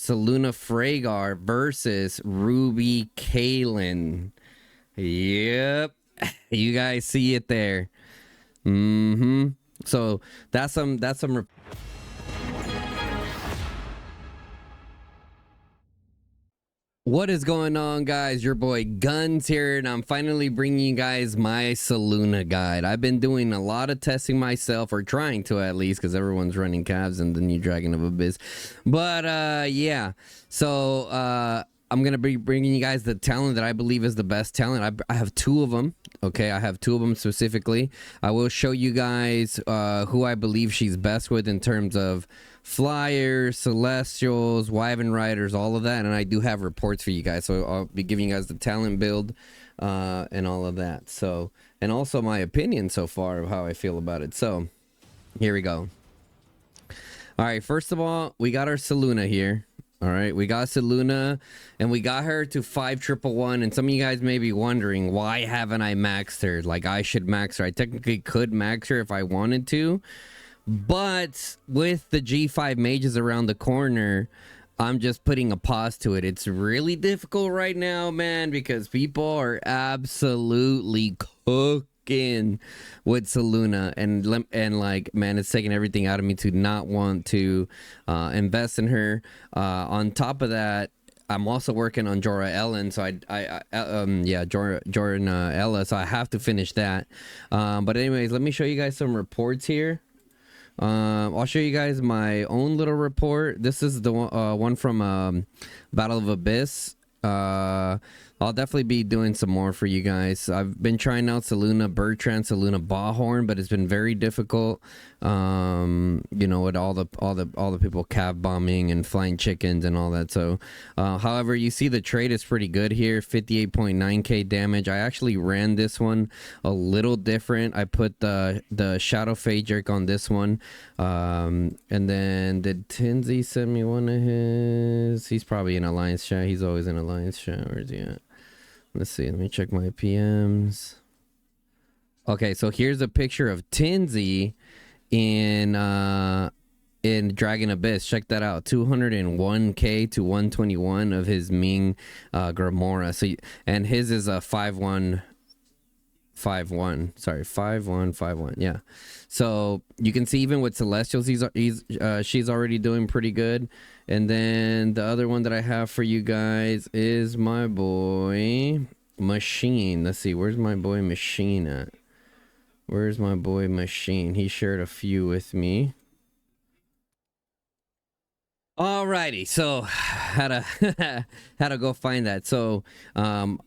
Seluna Freygar versus Ruby Kalen. Yep. You guys see it there. So that's some What is going on, guys? Your boy Guns here, and I'm finally bringing you guys my Seluna guide. I've been doing a lot of testing myself, or trying to at least, because everyone's running calves and the new Dragon of Abyss. But yeah, so I'm gonna be bringing you guys the talent that I believe is the best talent. I have two of them. Okay, I have two of them specifically. I will show you guys who I believe she's best with in terms of flyers, celestials, wyvern riders, all of that. And I do have reports for you guys, so I'll be giving you guys the talent build and all of that. So, and also my opinion so far of how I feel about it. So here we go. All right, first of all, we got our Seluna here. All right, we got Seluna, and we got her to 5111. And some of you guys may be wondering, why haven't I maxed her? Like, I should max her. I technically could max her if I wanted to, but with the G5 mages around the corner, I'm just putting a pause to it. It's really difficult right now, man, because people are absolutely cooking with Seluna, and like, man, it's taking everything out of me to not want to invest in her. On top of that, I'm also working on Jorah Ellen, so Jorah Ella, so I have to finish that. But anyways, let me show you guys some reports here. I'll show you guys my own little report. This is the one from Battle of Abyss. I'll definitely be doing some more for you guys. I've been trying out Seluna Bertrand, Seluna Ballhorn, but it's been very difficult. You know, with all the people calf bombing and flying chickens and all that. So, however, you see the trade is pretty good here. 58.9k damage. I actually ran this one a little different. I put the Shadow Phaedric on this one. And then did Tinsy send me one of his? He's probably in Alliance chat. He's always in Alliance chat. Where's he at? Let's see. Let me check my PMs. Okay, so here's a picture of Tinsy in Dragon Abyss. Check that out. 201k to 121 of his Ming Grimora. So, and his is a 5151. Sorry, 5151. Yeah. So you can see even with Celestials, she's already doing pretty good. And then the other one that I have for you guys is my boy Machine. Let's see, where's my boy Machine at? Where's my boy Machine? He shared a few with me. Alrighty, so how to go find that. So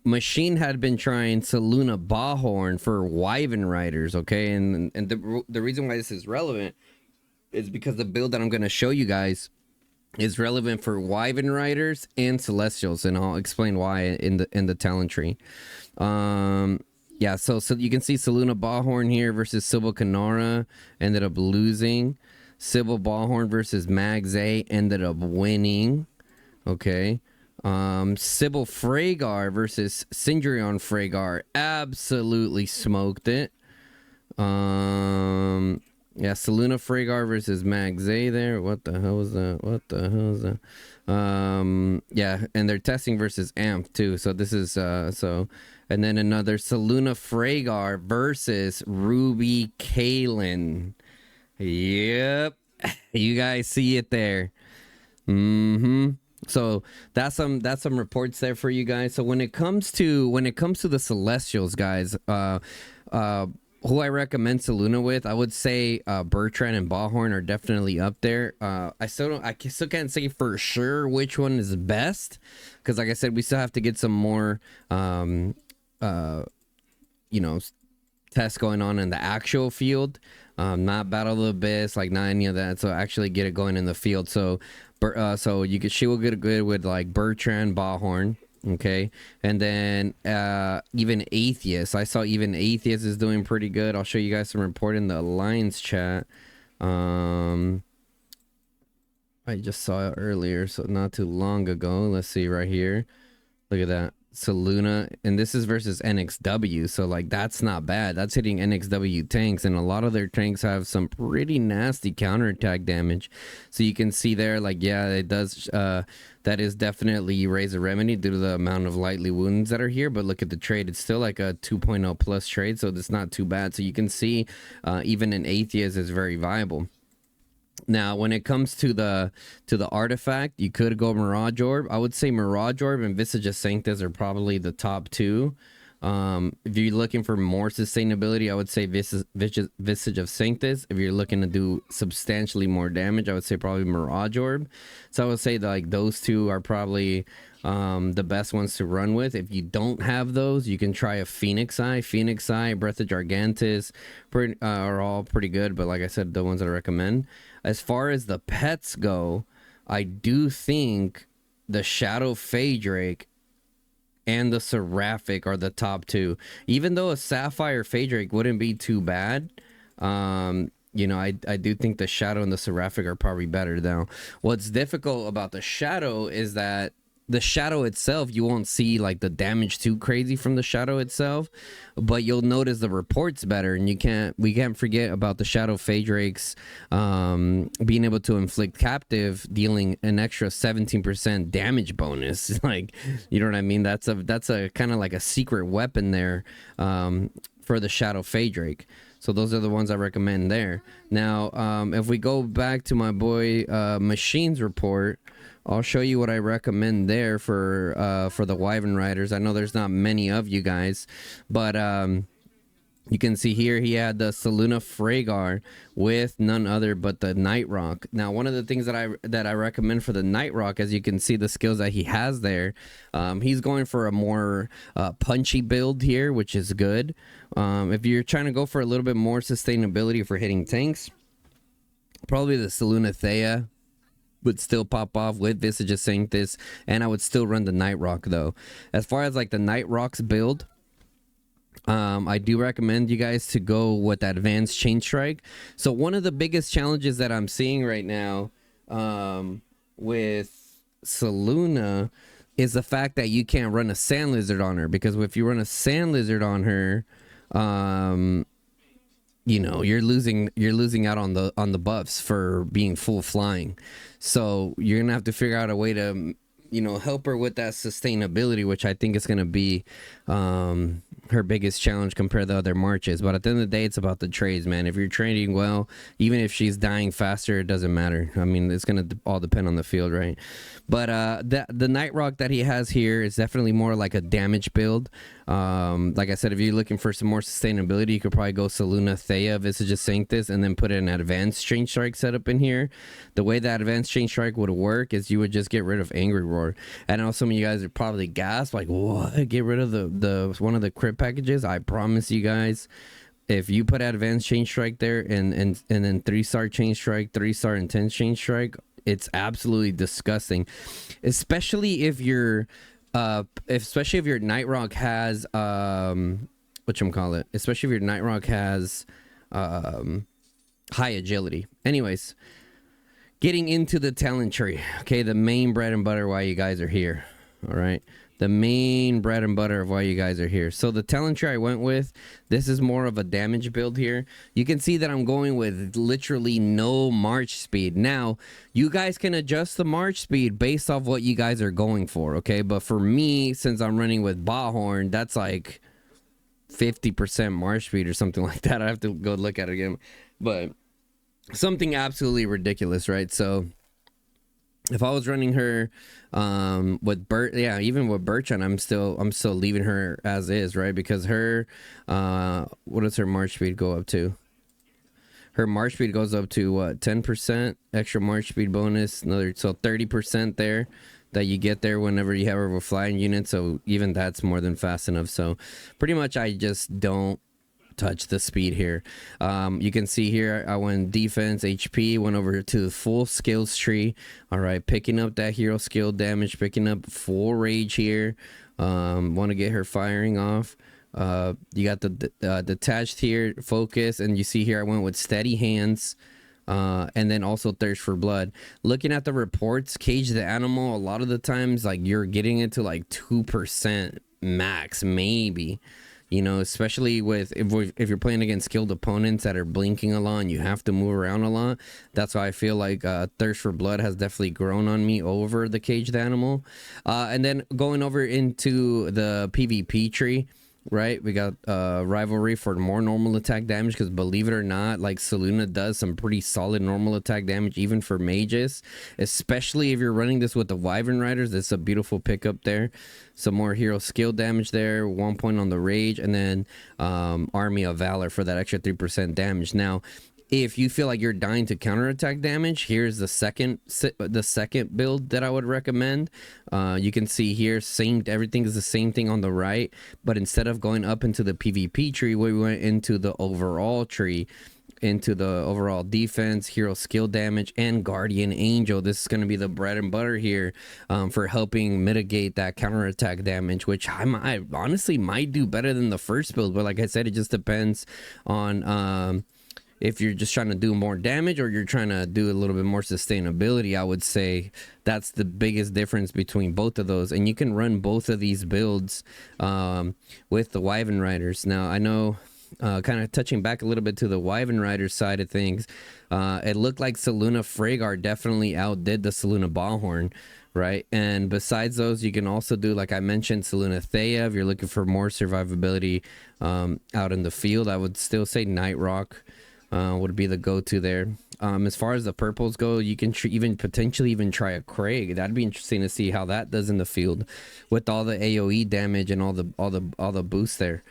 Machine had been trying Seluna Ballhorn for wyvern riders, okay, and the reason why this is relevant is because the build that I'm going to show you guys is relevant for wyvern riders and celestials, and I'll explain why in the talent tree. Yeah, so you can see Seluna Ballhorn here versus Sybil Kanara, ended up losing. Sybil Ballhorn versus Magzay, ended up winning. Okay. Sybil Freygar versus Sindrion Freygar, absolutely smoked it. Yeah, Seluna Freygar versus Magzay there. What the hell was that? What the hell is that? Yeah, and they're testing versus Amp too. So this is so, and then another Seluna Freygar versus Ruby Kalen. Yep. You guys see it there. So that's some reports there for you guys. So when it comes to the Celestials, guys, who I recommend Seluna with, I would say Bertrand and Ballhorn are definitely up there. I still can't say for sure which one is best, because like I said, we still have to get some more you know, tests going on in the actual field, not Battle of the Abyss, like not any of that. So actually get it going in the field. So she will get good with like Bertrand, Ballhorn. Okay, and then even Atheist, I saw even Atheist is doing pretty good. I'll show you guys some report in the Alliance chat. I just saw it earlier, so not too long ago. Let's see right here. Look at that. Seluna, and this is versus NXW, so like that's not bad. That's hitting NXW tanks, and a lot of their tanks have some pretty nasty counterattack damage. So you can see there, like, yeah, it does. That is definitely Razor Remedy due to the amount of lightly wounds that are here. But look at the trade; it's still like a 2.0 plus trade, so it's not too bad. So you can see, even an Atheist is very viable. Now, when it comes to the artifact, you could go Mirage Orb. I would say Mirage Orb and Visage of Sanctus are probably the top two. If you're looking for more sustainability, I would say Visage of Sanctus. If you're looking to do substantially more damage, I would say probably Mirage Orb. So I would say that, like, those two are probably the best ones to run with. If you don't have those, you can try a Phoenix Eye. Phoenix Eye, Breath of Gigantus are all pretty good, but like I said, the ones that I recommend. As far as the pets go, I do think the Shadow Phaedrake and the Seraphic are the top two. Even though a Sapphire Phaedrake wouldn't be too bad, you know, I do think the Shadow and the Seraphic are probably better. Now, what's difficult about the Shadow is that the Shadow itself, you won't see like the damage too crazy from the Shadow itself, but you'll notice the reports better. And we can't forget about the Shadow Phaedrakes being able to inflict captive, dealing an extra 17% damage bonus. Like, you know what I mean? That's a kind of like a secret weapon there for the Shadow Phaedrake. So those are the ones I recommend there. Now, if we go back to my boy Machines report, I'll show you what I recommend there for the Wyvern Riders. I know there's not many of you guys, but you can see here he had the Seluna Freygar with none other but the Nightrock. Now, one of the things that I recommend for the Nightrock, as you can see the skills that he has there, he's going for a more punchy build here, which is good. If you're trying to go for a little bit more sustainability for hitting tanks, probably the Seluna Thea would still pop off with Visage of Sanctus, and I would still run the Nightrock though. As far as like the Nightrock's build, I do recommend you guys to go with Advanced Chain Strike. So one of the biggest challenges that I'm seeing right now with Seluna is the fact that you can't run a Sand Lizard on her, because if you run a Sand Lizard on her, you know, you're losing out on the buffs for being full flying. So you're gonna have to figure out a way to, you know, help her with that sustainability, which I think is gonna be her biggest challenge compared to other marches. But at the end of the day, it's about the trades, man. If you're trading well, even if she's dying faster, it doesn't matter. I mean, it's gonna all depend on the field, right? But the Nightrock that he has here is definitely more like a damage build. Like I said, if you're looking for some more sustainability, you could probably go Seluna Thea, Visage of Sanctus, and then put an Advanced Chain Strike setup in here. The way that Advanced Chain Strike would work is you would just get rid of Angry Roar. I know some of you guys are probably gasped, like, what? Get rid of the one of the crit packages? I promise you guys, if you put Advanced Chain Strike there and then 3-star Chain Strike, 3-star Intense Chain Strike, it's absolutely disgusting. Especially if your Nightrock has especially if your Nightrock has high agility. Anyways, getting into the talent tree. Okay, the main bread and butter why you guys are here. All right, the main bread and butter of why you guys are here. So the talent tree I went with, this is more of a damage build here. You can see that I'm going with literally no march speed. Now, you guys can adjust the march speed based off what you guys are going for, okay? But for me, since I'm running with Bahorn, that's like 50% march speed or something like that. I have to go look at it again. But something absolutely ridiculous, right? So if I was running her with even with Bertrand, I'm still leaving her as is, right? Because her what does her march speed go up to? Her march speed goes up to what, 10% extra march speed bonus, another, so 30% there that you get there whenever you have her with flying units. So even that's more than fast enough. So pretty much I just don't touch the speed here. You can see here I went defense, HP, went over to the full skills tree. All right, picking up that hero skill damage, picking up full rage here. Want to get her firing off. You got the detached here, focus, and you see here I went with steady hands. and then also thirst for blood. Looking at the reports, cage the animal, a lot of the times like you're getting it to like 2% max, maybe, you know, especially with if you're playing against skilled opponents that are blinking a lot and you have to move around a lot. That's why I feel like thirst for blood has definitely grown on me over the cage the animal. And then going over into the PvP tree, right, we got rivalry for more normal attack damage, because believe it or not, like Seluna does some pretty solid normal attack damage even for mages, especially if you're running this with the Wyvern Riders. It's a beautiful pickup there. Some more hero skill damage there, 1 point on the rage, and then Army of Valor for that extra 3% damage. Now if you feel like you're dying to counterattack damage, here's the second build that I would recommend. You can see here, everything is the same thing on the right, but instead of going up into the PvP tree, we went into the overall tree, into the overall defense, hero skill damage, and Guardian Angel. This is going to be the bread and butter here for helping mitigate that counterattack damage, which I honestly might do better than the first build, but like I said, it just depends on if you're just trying to do more damage or you're trying to do a little bit more sustainability. I would say that's the biggest difference between both of those. And you can run both of these builds with the Wyvern Riders. Now, I know, kind of touching back a little bit to the Wyvern Riders side of things, it looked like Seluna Freygar definitely outdid the Seluna Ballhorn, right? And besides those, you can also do, like I mentioned, Seluna Thea if you're looking for more survivability out in the field. I would still say Night Rock would be the go-to there. As far as the purples go, you can even potentially even try a Craig. That'd be interesting to see how that does in the field with all the AoE damage and all the boosts there.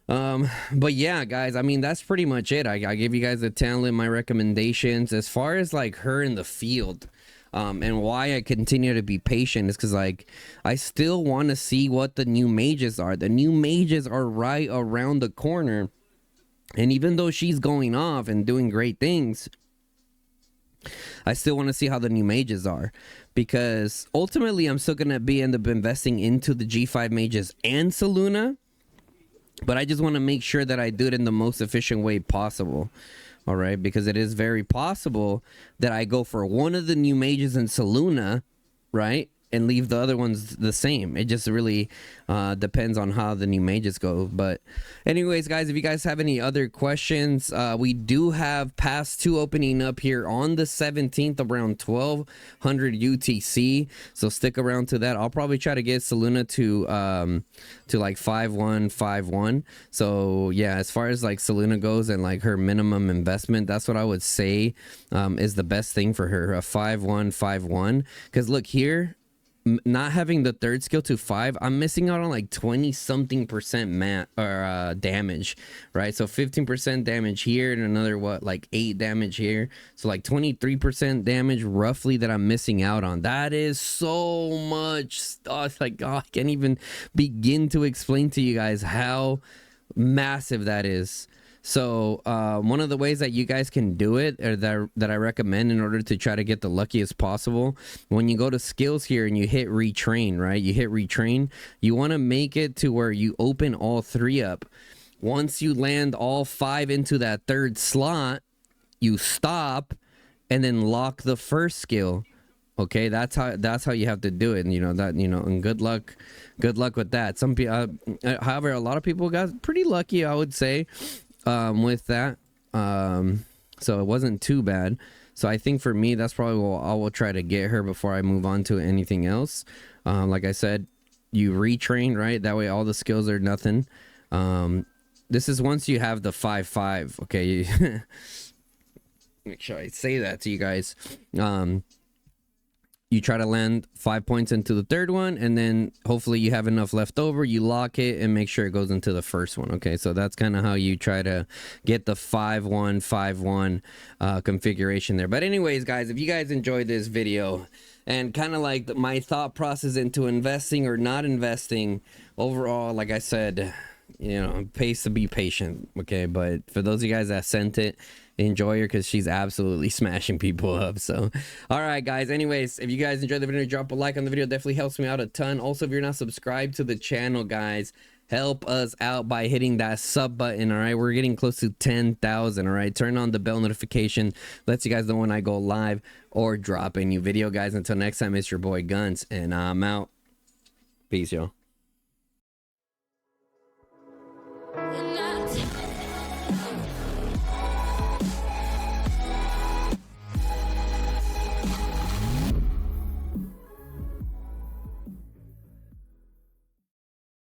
But yeah, guys, I mean, that's pretty much it. I gave you guys the talent, my recommendations. As far as like her in the field, and why I continue to be patient is because like I still want to see what the new mages are. The new mages are right around the corner. And even though she's going off and doing great things, I still want to see how the new mages are, because ultimately I'm still going to end up investing into the G5 mages and Seluna, but I just want to make sure that I do it in the most efficient way possible. All right, because it is very possible that I go for one of the new mages in Seluna, right, and leave the other ones the same. It just really depends on how the new mages go. But anyways, guys, if you guys have any other questions, we do have Pass 2 opening up here on the 17th around 1200 UTC, so stick around to that. I'll probably try to get Seluna to like 5151. So yeah, as far as like Seluna goes and like her minimum investment, that's what I would say is the best thing for her, a 5151. Because look here, not having the third skill to 5, I'm missing out on like 20 something percent damage, right? So 15% damage here and another like 8 damage here, so like 23% damage roughly that I'm missing out on. That is so much stuff. Like, oh, I can't even begin to explain to you guys how massive that is. So one of the ways that you guys can do it, or that I recommend in order to try to get the luckiest possible, when you go to skills here and you hit retrain, right? You hit retrain, you want to make it to where you open all 3 up. Once you land all 5 into that third slot, you stop and then lock the first skill. Okay, that's how you have to do it. And and good luck with that. Some people, however, a lot of people got pretty lucky, I would say, with that, so it wasn't too bad. So I think for me, that's probably what I will try to get her before I move on to anything else. Like I said, you retrain, right? That way all the skills are nothing. This is once you have the 5-5. Okay, make sure I say that to you guys. You try to land 5 points into the third one, and then hopefully you have enough left over. You lock it and make sure it goes into the first one. Okay, so that's kind of how you try to get the 5-1-5-1 configuration there. But anyways, guys, if you guys enjoyed this video and kind of like my thought process into investing or not investing overall, like I said, pays to be patient. Okay, but for those of you guys that sent it, enjoy her, because she's absolutely smashing people up. So all right, guys, anyways, if you guys enjoyed the video, drop a like on the video. Definitely helps me out a ton. Also, if you're not subscribed to the channel, guys, help us out by hitting that sub button. All right, we're getting close to 10,000. All right, turn on the bell notification, lets you guys know when I go live or drop a new video, guys. Until next time, it's your boy Guns, and I'm out. Peace, y'all.